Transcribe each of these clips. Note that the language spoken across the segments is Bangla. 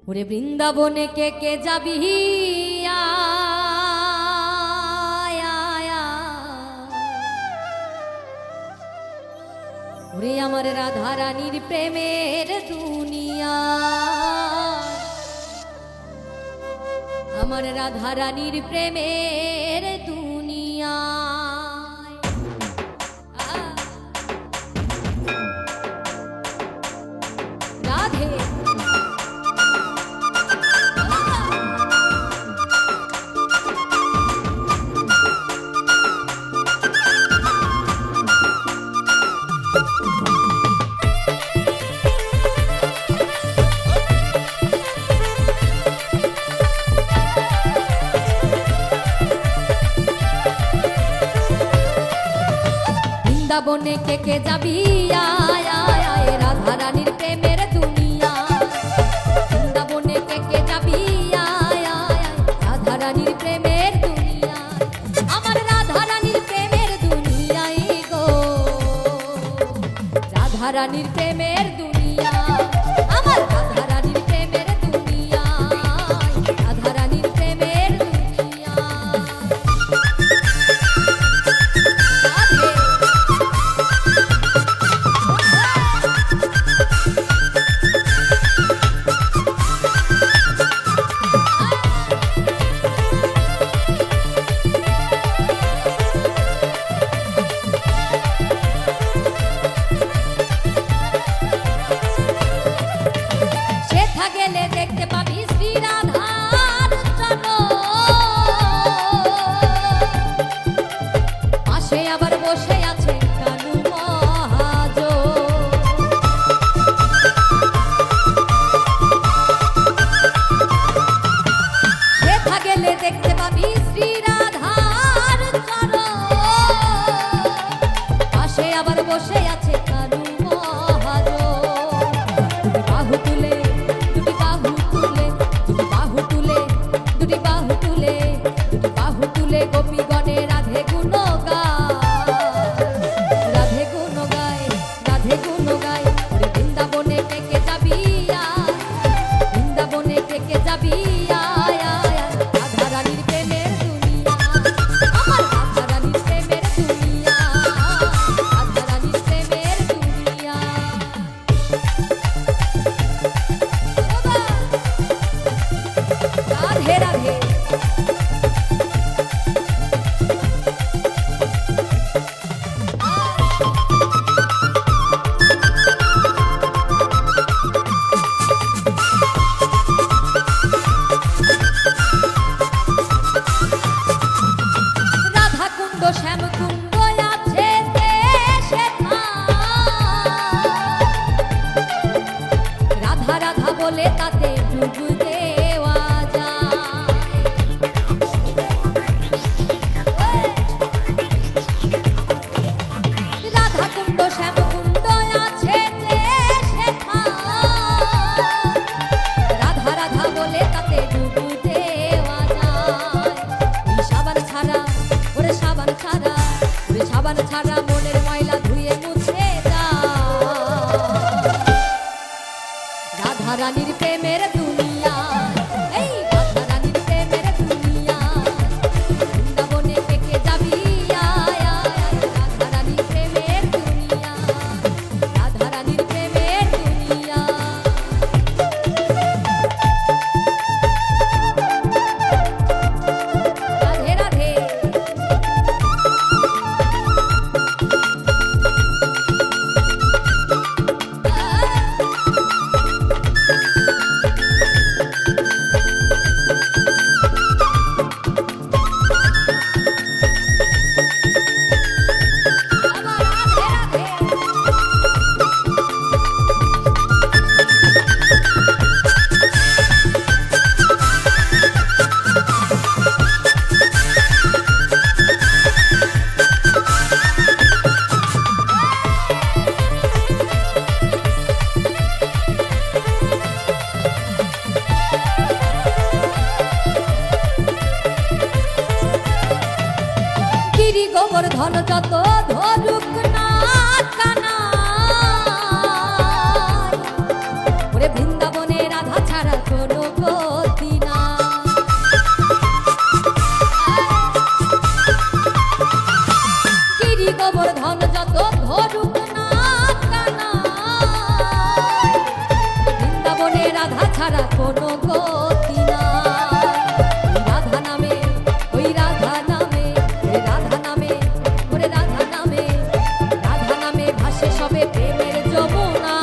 ওরে বৃন্দাবনে কে কে যাবি ওরে আমার রাধা রানীর প্রেমের দুনিয়া, আমার রাধা রানীর প্রেমের দুনিয়া। রাধে বৃন্দাবনে কে কে যাবি রাধা রানীর প্রেমের দুনিয়া, বৃন্দাবনে কে কে যাবি রাধা রানীর প্রেমের দুনিয়া, আমার রাধা রানীর প্রেমের দুনিয়াই গো, রাধা রানীর প্রেমের দুনিয়া, আমার রাধা রানীর প্রেমের দুনিয়া, রাধা রানীর প্রেমের দুনিয়া। গেলে দেখতে পাবি শ্রী রাধার চরণ, পাশে আবার বসে আছে কানু মহাজন। সেথা গেলে দেখতে পাবি শ্রী রাধার চরণ, পাশে আবার বসে আছে কানু মহাজন। বাহু তুলে গোপীগণে রাধে গুণ গায়, রাধে গুণ গায়। বৃন্দাবনে কে কে যাবি বৃন্দাবনে কে কে যাবি রাধা রানীর প্রেমের দুনিয়া, আমার রাধা রানীর প্রেমের দুনিয়া, রাধা রানীর প্রেমের দুনিয়া। রাধে রাধে শ্যামকুণ্ড আছে রাধা রাধা বলে তাতে ডুবু দেওয়া যায়। রাধা কুণ্ড শ্যামকুণ্ড আছে রাধা রাধা বলে তাতে ডুবু দেওয়া যায়। সাবান ছাড়া ওরে সাবান ছাড়া, ওরে সাবান ছাড়া মনের ময়লা ধুয়ে মুছে যায়। রাধা রানীর প্রেমের দুনিয়া, এই রাধা রানীর প্রেমের দুনিয়া, বৃন্দাবনে কে কে যাবি রাধা রানীর প্রেমের দুনিয়া, রাধা রানীর প্রেমের দুনিয়া। রাধে রাধে গোবর্ধন যত ধরুক না কানা, ওরে বৃন্দাবনে রাধা ছাড়া কোনো কোনো গতি নাই। রাধা নামে, ওই রাধা নামে, ওই রাধা নামে, ওরে রাধা নামে, রাধা নামে ভাসে সবে প্রেমের যমুনা।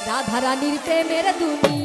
রাধা রানীর প্রেমের দুনিয়া।